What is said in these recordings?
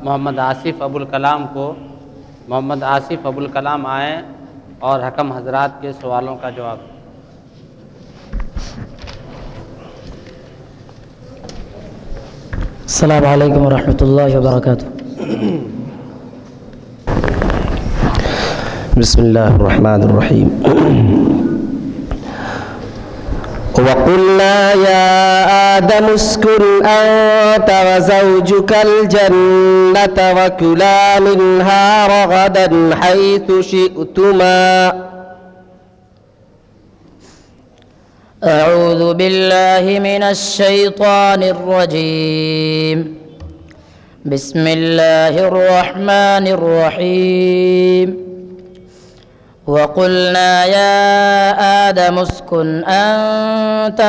मोहम्मद आसिफ अबुल कलाम को मोहम्मद आसिफ अबुल कलाम आए और हकम हजरात के सवालों का जवाब। अस्सलामु अलैकुम वरहमतुल्लाहि वबरकातुह। बिस्मिल्लाहिर्रहमानिर्रहीम। वक़ुल्ना या आदम उस्कुन अन्त वज़ौजुकल जन्नत वकुला मिन्हा रगदन हैथु शि'तुमा। أعوذ بالله من الشيطان الرجيم. بسم الله الرحمن الرحيم. وقلنا يا آدم اسكن أنت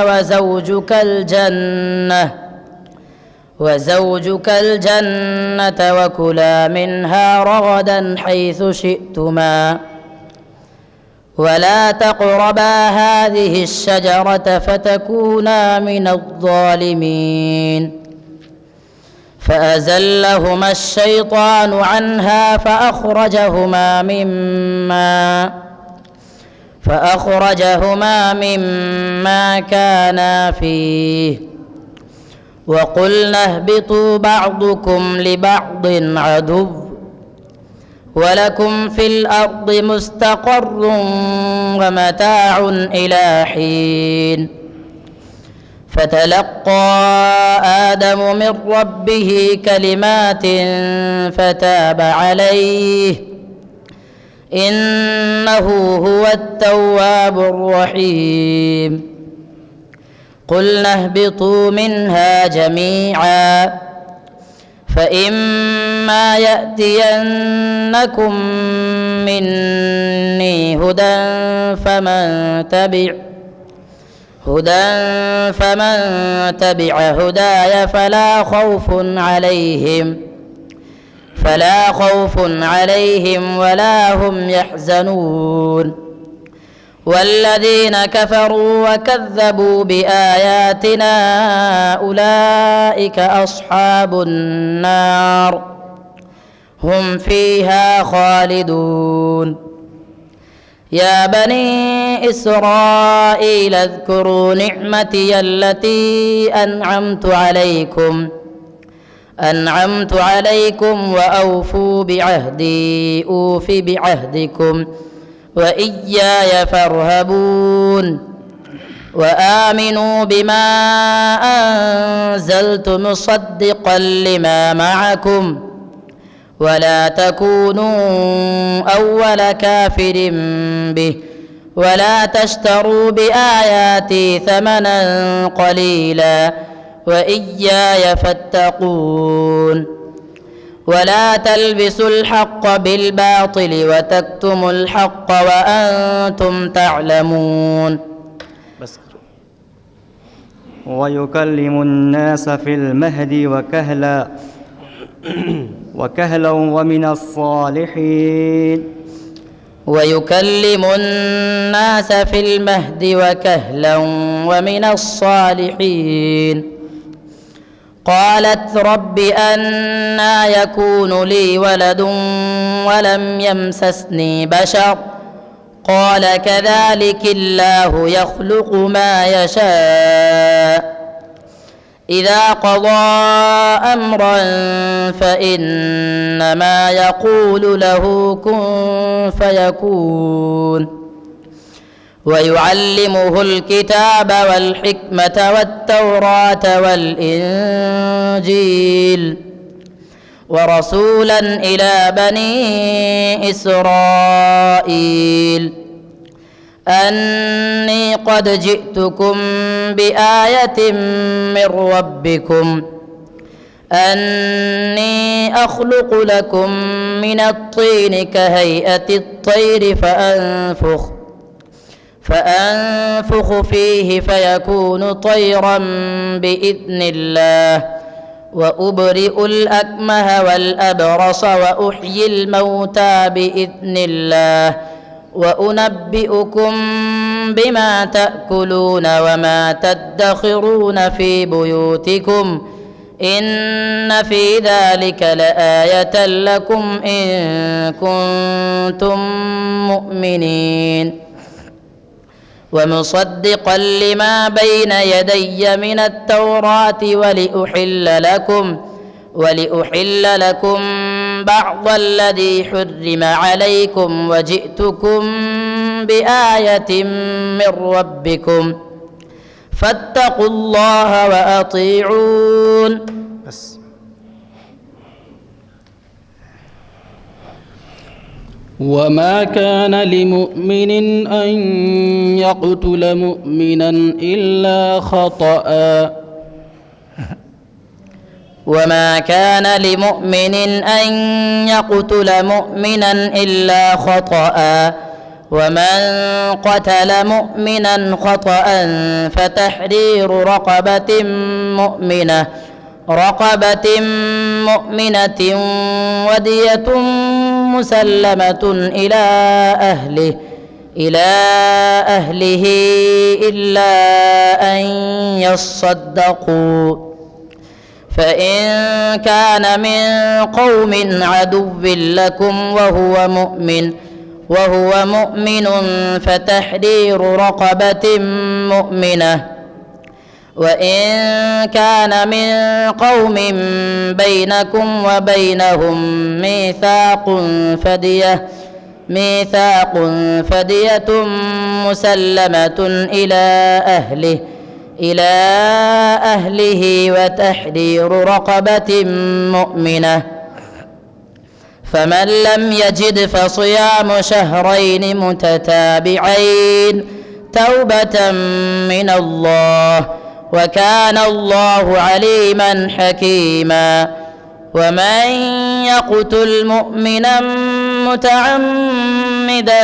وزوجك الجنة وكلا منها رغدا حيث شئتما ولا تقربا هذه الشجرة فتكونا من الظالمين. فأزلهما الشيطان عنها فأخرجهما مما كانا فيه وقلنا اهبطوا بعضكم لبعض عدو ولكم في الأرض مستقر ومتاع إلى حين. فتلقى آدم من ربه كلمات فتاب عليه إنه هو التواب الرحيم. قلنا اهبطوا منها جميعا فإما يأتينكم مني هدى فمن تبع هداي فلا خوف عليهم ولا هم يحزنون. والذين كفروا وكذبوا بآياتنا أولئك أصحاب النار هم فيها خالدون. يا بني إسرائيل اذكروا نعمتي التي أنعمت عليكم وأوفوا بعهدي أوف بعهدكم وإياي فارهبون. وآمنوا بما أنزلت مصدقا لما معكم ولا تكونوا أول كافر به ولا تشتروا بآياتي ثمنا قليلا وإياي فاتقون. ولا تلبسوا الحق بالباطل وتكتموا الحق وأنتم تعلمون. ويكلم الناس في المهد وكهلا ومن الصالحين. ويكلم الناس في المهد وكهلا ومن الصالحين. قالت رب أنى يكون لي ولد ولم يمسسني بشر قال كذلك الله يخلق ما يشاء إذا قضى أمرا فإنما يقول له كن فيكون. ويعلمه الكتاب والحكمة والتوراة والإنجيل ورسولا إلى بني إسرائيل أني قد جئتكم بآية من ربكم أني أخلق لكم من الطين كهيئة الطير فأنفخ فيه فيكون طيرا بإذن الله وأبرئ الأكمه والأبرص وأحيي الموتى بإذن الله وأنبئكم بما تأكلون وما تدخرون في بيوتكم إن في ذلك لآية لكم إن كنتم مؤمنين ومصدقا لما بين يدي من التوراة ولأحل لكم بعض الذي حرم عليكم وجئتكم بآية من ربكم فاتقوا الله وأطيعون. بس. وما كان لمؤمن أن يقتل مؤمنا إلا خطأ وما كان لمؤمن أن يقتل مؤمنا إلا خطأ ومن قتل مؤمنا خطأ فتحرير رقبة مؤمنة ودية مسلمة إلى أهله إلا أن يصدقوا فإن كان من قوم عدو لكم وهو مؤمن فتحرير رقبة مؤمنة وإن كان من قوم بينكم وبينهم ميثاق فدية مسلمة إلى أهله وتحرير رقبة مؤمنة فمن لم يجد فصيام شهرين متتابعين توبة من الله وكان الله عليما حكيما. ومن يقتل مؤمنا متعمدا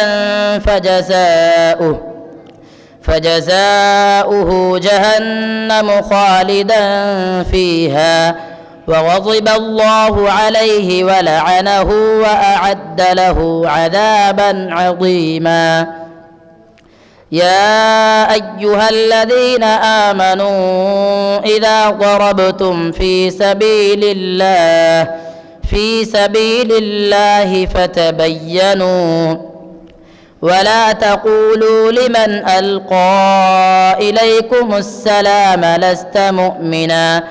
فجزاؤه جهنم خالدا فيها وغضب الله عليه ولعنه وأعد له عذابا عظيما. يا أيها الذين آمنوا إذا ضربتم في سبيل الله فتبينوا ولا تقولوا لمن ألقى إليكم السلام لست مؤمنا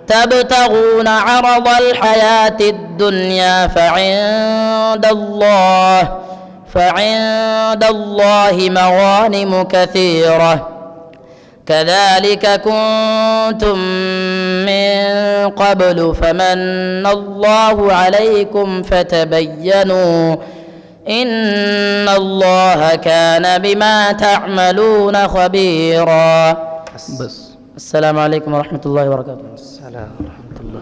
تبتغون عرض الحياة الدنيا فعند الله مغانم كثيرة كذلك كنتم من قبل فمن الله عليكم فتبينوا إن الله كان بما تعملون خبيرا. بس. السلام عليكم ورحمة الله وبركاته. السلام ورحمة الله.